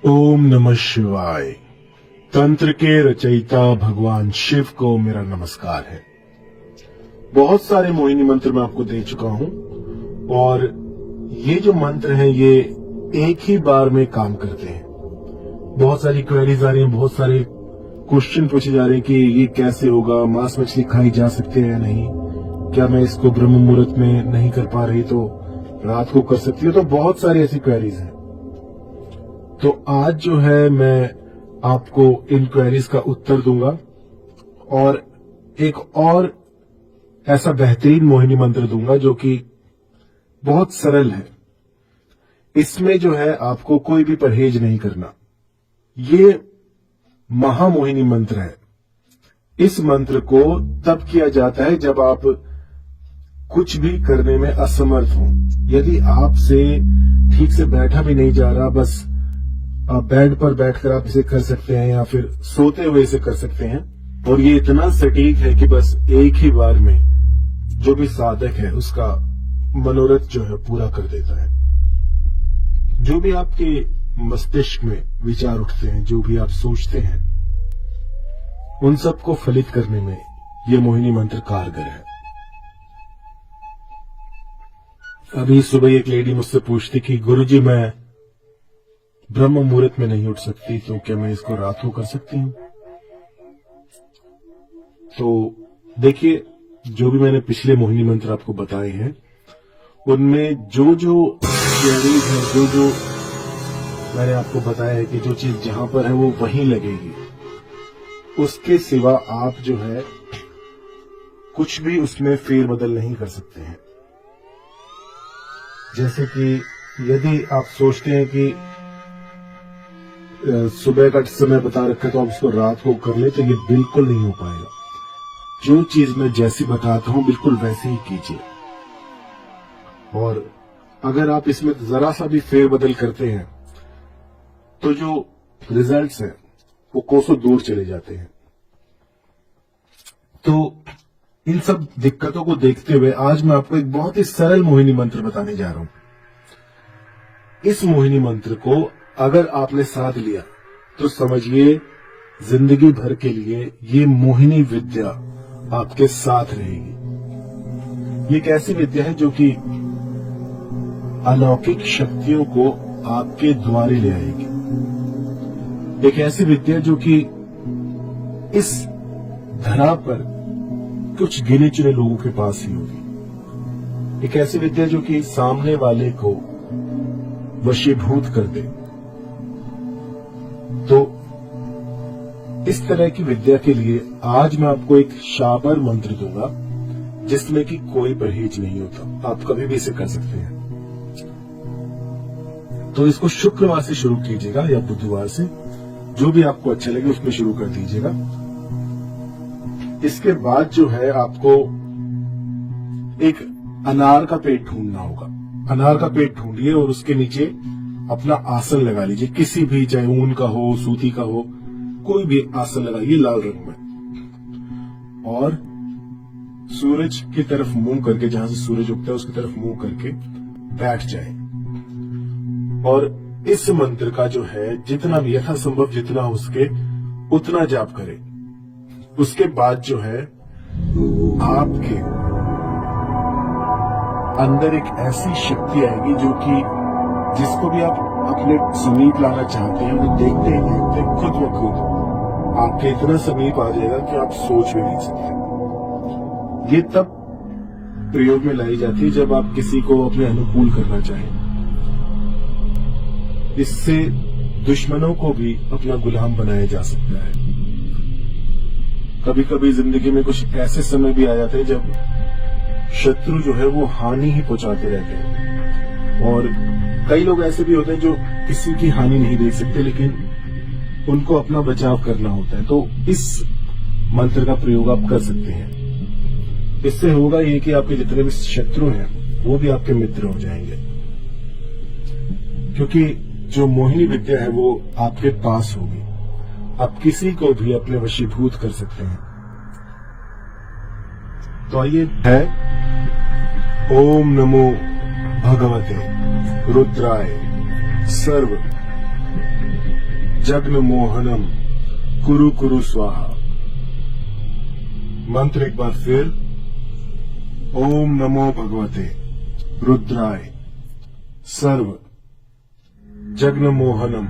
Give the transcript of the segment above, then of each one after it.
ओम नमः शिवाय। तंत्र के रचयिता भगवान शिव को मेरा नमस्कार है। बहुत सारे मोहिनी मंत्र मैं आपको दे चुका हूं और ये जो मंत्र हैं ये एक ही बार में काम करते हैं। बहुत सारी क्वेरीज आ रही हैं, बहुत सारे क्वेश्चन पूछे जा रहे हैं कि ये कैसे होगा, मांस मछली खाई जा सकते हैं या नहीं, क्या मैं इसको ब्रह्म मुहूर्त में नहीं कर पा रही तो रात को कर सकती हूँ। तो बहुत सारी ऐसी क्वेरीज हैं। तो आज जो है मैं आपको इन क्वेरीज का उत्तर दूंगा और एक और ऐसा बेहतरीन मोहिनी मंत्र दूंगा जो कि बहुत सरल है। इसमें जो है आपको कोई भी परहेज नहीं करना। ये महामोहिनी मंत्र है। इस मंत्र को तब किया जाता है जब आप कुछ भी करने में असमर्थ हो। यदि आपसे ठीक से बैठा भी नहीं जा रहा, बस आप बेड पर बैठकर आप इसे कर सकते हैं या फिर सोते हुए इसे कर सकते हैं। और ये इतना सटीक है कि बस एक ही बार में जो भी साधक है उसका मनोरथ जो है पूरा कर देता है। जो भी आपके मस्तिष्क में विचार उठते हैं, जो भी आप सोचते हैं, उन सबको फलित करने में ये मोहिनी मंत्र कारगर है। अभी सुबह एक लेडी मुझसे पूछती कि गुरुजी मैं ब्रह्म मुहूर्त में नहीं उठ सकती, तो क्या मैं इसको रात को कर सकती हूँ? तो देखिए, जो भी मैंने पिछले मोहिनी मंत्र आपको बताए हैं उनमें जो क्वेरीज है, जो मैंने आपको बताया है कि जो चीज जहां पर है वो वहीं लगेगी। उसके सिवा आप जो है कुछ भी उसमें फेरबदल नहीं कर सकते हैं। जैसे कि यदि आप सोचते हैं कि सुबह का समय बता रखा है तो आप उसको रात को कर ले, तो ये बिल्कुल नहीं हो पाएगा। जो चीज मैं जैसी बताता हूं बिल्कुल वैसे ही कीजिए। और अगर आप इसमें जरा सा भी फेरबदल करते हैं तो जो रिजल्ट्स हैं वो कोसों दूर चले जाते हैं। तो इन सब दिक्कतों को देखते हुए आज मैं आपको एक बहुत ही सरल मोहिनी मंत्र बताने जा रहा हूं। इस मोहिनी मंत्र को अगर आपने साध लिया तो समझिए जिंदगी भर के लिए ये मोहिनी विद्या आपके साथ रहेगी। ये एक ऐसी विद्या है जो कि अलौकिक शक्तियों को आपके द्वारे ले आएगी। एक ऐसी विद्या जो कि इस धरा पर कुछ गिने चुने लोगों के पास ही होगी। एक ऐसी विद्या जो कि सामने वाले को वशीभूत कर दे। तो इस तरह की विद्या के लिए आज मैं आपको एक शाबर मंत्र दूंगा जिसमें कि कोई परहेज नहीं होता। आप कभी भी इसे कर सकते हैं। तो इसको शुक्रवार से शुरू कीजिएगा या बुधवार से, जो भी आपको अच्छा लगे उसमें शुरू कर दीजिएगा। इसके बाद जो है आपको एक अनार का पेट ढूंढना होगा। अनार का पेट ढूंढिए और उसके नीचे अपना आसन लगा लीजिए। किसी भी, चाहे ऊन का हो, सूती का हो, कोई भी आसन लगाइए लाल रंग में। और सूरज की तरफ मुंह करके, जहां से सूरज उगता है उसकी तरफ मुंह करके बैठ जाए। और इस मंत्र का जो है जितना भी यथासंभव जितना हो सके उतना जाप करें। उसके बाद जो है आपके अंदर एक ऐसी शक्ति आएगी जो कि जिसको भी आप अपने समीप लाना चाहते हैं वो देखते ही देखते खुद ब खुद आपके इतना समीप आ जाएगा कि आप सोच भी नहीं सकते। ये तब प्रयोग में लाई जाती है जब आप किसी को अपने अनुकूल करना चाहें। इससे दुश्मनों को भी अपना गुलाम बनाया जा सकता है। कभी कभी जिंदगी में कुछ ऐसे समय भी आ जाते हैं जब शत्रु जो है वो हानि ही पहुंचाते रहते हैं। और कई लोग ऐसे भी होते हैं जो किसी की हानि नहीं देख सकते, लेकिन उनको अपना बचाव करना होता है। तो इस मंत्र का प्रयोग आप कर सकते हैं। इससे होगा ये कि आपके जितने भी शत्रु हैं वो भी आपके मित्र हो जाएंगे, क्योंकि जो मोहिनी विद्या है वो आपके पास होगी। आप किसी को भी अपने वशीभूत कर सकते हैं। तो आइए है ओम नमो भगवते रुद्राय सर्व जग्न मोहनम कुरु कुरु स्वाहा। मंत्र एक बार फिर, ओम नमो भगवते रुद्राय सर्व जग्न मोहनम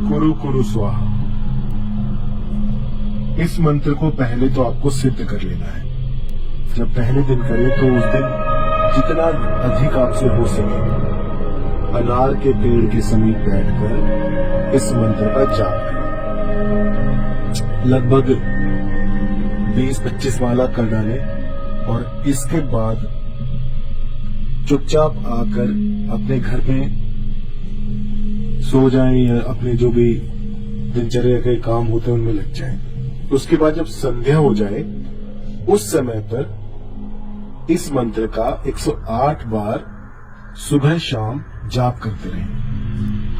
कुरु कुरु स्वाहा। इस मंत्र को पहले तो आपको सिद्ध कर लेना है। जब पहले दिन करें तो उस दिन जितना अधिक आपसे हो सके अनार के पेड़ के समीप बैठकर इस मंत्र का जाप करें। लगभग 20-25 माला कर डालें और इसके बाद चुपचाप आकर अपने घर में सो जाएं या अपने जो भी दिनचर्या के काम होते हैं उनमें लग जाएं। उसके बाद जब संध्या हो जाए उस समय पर इस मंत्र का 108 बार सुबह शाम जाप करते रहें।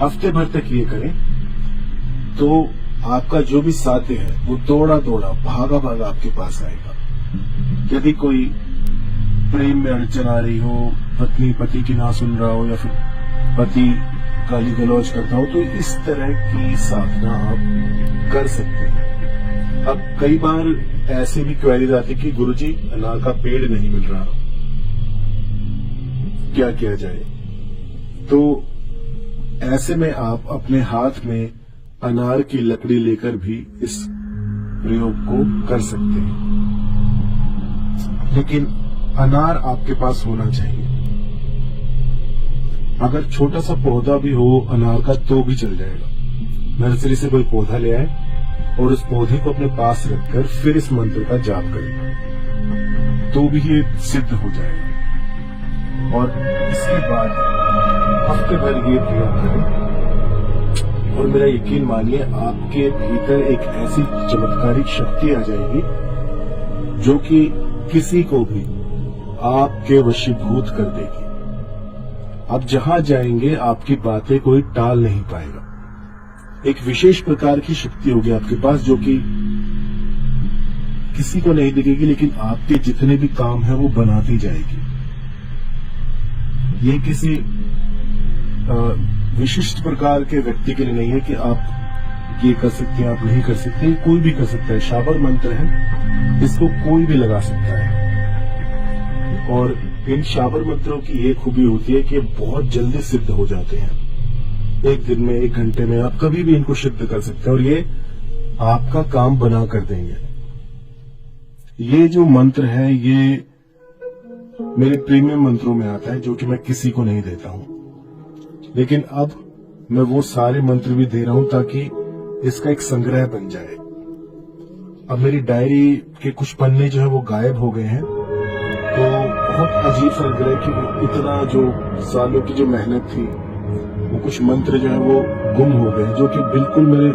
हफ्ते भर तक ये करें तो आपका जो भी साध्य है वो दौड़ा दौड़ा भागा भागा आपके पास आएगा। यदि कोई प्रेम में अड़चन आ रही हो, पत्नी पति की ना सुन रहा हो या फिर पति गाली गलौज करता हो, तो इस तरह की साधना आप कर सकते हैं। अब कई बार ऐसे भी क्वेरीज आती कि गुरुजी अनार का पेड़ नहीं मिल रहा, क्या किया जाए? तो ऐसे में आप अपने हाथ में अनार की लकड़ी लेकर भी इस प्रयोग को कर सकते हैं, लेकिन अनार आपके पास होना चाहिए। अगर छोटा सा पौधा भी हो अनार का तो भी चल जाएगा। नर्सरी से कोई पौधा ले आए और उस पौधे को अपने पास रखकर फिर इस मंत्र का जाप करें तो भी ये सिद्ध हो जाएगा। और इसके बाद हफ्ते भर ये प्रयोग करें और मेरा यकीन मानिए आपके भीतर एक ऐसी चमत्कारिक शक्ति आ जाएगी जो कि किसी को भी आपके वशीभूत कर देगी। आप जहां जाएंगे आपकी बातें कोई टाल नहीं पाएगा। एक विशेष प्रकार की शक्ति होगी आपके पास जो कि किसी को नहीं दिखेगी, लेकिन आपके जितने भी काम है वो बनाती जाएगी। ये किसी विशिष्ट प्रकार के व्यक्ति के लिए नहीं है कि आप ये कर सकते हैं, आप नहीं कर सकते। कोई भी कर सकता है। शाबर मंत्र है, इसको कोई भी लगा सकता है। और इन शाबर मंत्रों की ये खूबी होती है कि बहुत जल्दी सिद्ध हो जाते हैं। एक दिन में, 1 घंटे में आप कभी भी इनको सिद्ध कर सकते हैं और ये आपका काम बना कर देंगे। ये जो मंत्र है ये मेरे प्रीमियम मंत्रों में आता है जो कि मैं किसी को नहीं देता हूं, लेकिन अब मैं वो सारे मंत्र भी दे रहा हूं ताकि इसका एक संग्रह बन जाए। अब मेरी डायरी के कुछ पन्ने जो है वो गायब हो गए हैं, तो बहुत अजीब सा लग रहा है कि इतना जो सालों की जो मेहनत थी वो कुछ मंत्र जो है वो गुम हो गए, जो कि बिल्कुल मेरे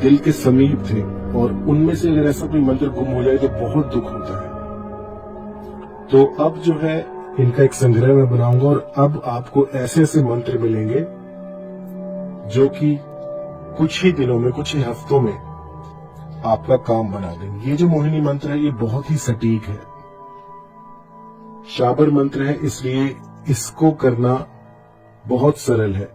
दिल के समीप थे। और उनमें से अगर ऐसा कोई मंत्र गुम हो जाए तो बहुत दुख होता है। तो अब जो है इनका एक संग्रह मैं बनाऊंगा और अब आपको ऐसे ऐसे मंत्र मिलेंगे जो कि कुछ ही दिनों में, कुछ ही हफ्तों में आपका काम बना देंगे। ये जो मोहिनी मंत्र है ये बहुत ही सटीक है, शाबर मंत्र है, इसलिए इसको करना बहुत सरल है।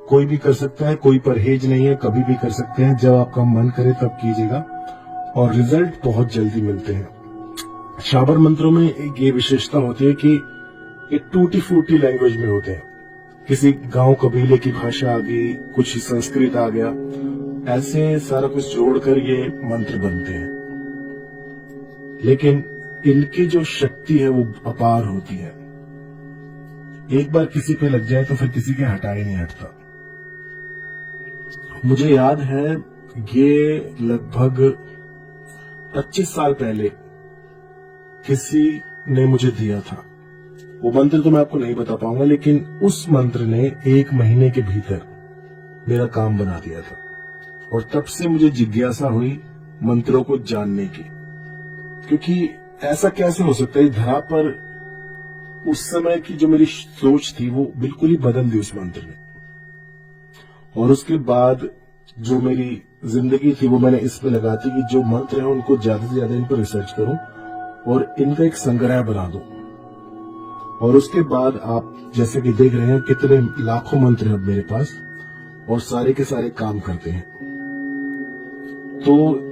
कोई भी कर सकता है, कोई परहेज नहीं है, कभी भी कर सकते हैं। जब आपका मन करे तब कीजिएगा और रिजल्ट बहुत जल्दी मिलते हैं। शाबर मंत्रों में एक ये विशेषता होती है कि ये टूटी फूटी लैंग्वेज में होते हैं। किसी गांव कबीले की भाषा आ गई, कुछ संस्कृत आ गया, ऐसे सारा कुछ जोड़कर ये मंत्र बनते हैं। लेकिन इनकी जो शक्ति है वो अपार होती है। एक बार किसी पे लग जाए तो फिर किसी के हटा ही नहीं हटता। मुझे याद है ये लगभग 25 साल पहले किसी ने मुझे दिया था। वो मंत्र तो मैं आपको नहीं बता पाऊंगा, लेकिन उस मंत्र ने 1 महीने के भीतर मेरा काम बना दिया था। और तब से मुझे जिज्ञासा हुई मंत्रों को जानने की, क्योंकि ऐसा कैसे हो सकता है। धरा पर उस समय की जो मेरी सोच थी वो बिल्कुल ही बदल दी उस मंत्र ने। और उसके बाद जो मेरी जिंदगी थी वो मैंने इस पे लगा दी कि जो मंत्र है उनको ज्यादा से ज्यादा इन पर रिसर्च करूं और इनका एक संग्रह बना दूं। और उसके बाद आप जैसे कि देख रहे हैं कितने लाखों मंत्र हैं अब मेरे पास, और सारे के सारे काम करते हैं। तो